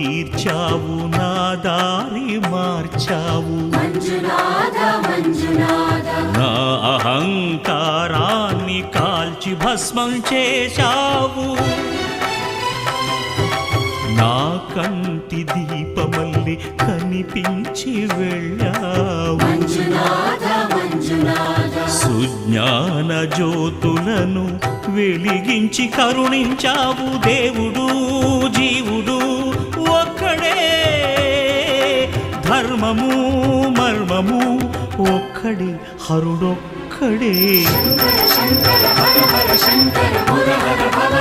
తీర్చావు నా దారి మార్చావు నా అహంకారాన్ని కాల్చి భస్మం చేశావు నా కంటి దీపమల్లి కనిపించి వెళ్ళావు సుజ్ఞాన జ్యోతులను వెలిగించి కరుణించావు దేవుడు జీవుడు ఒక్కడే ధర్మము మర్మము ఒక్కడే హరుడొక్కడే శంకర శంకర హర హర శంకర ముర హర భవ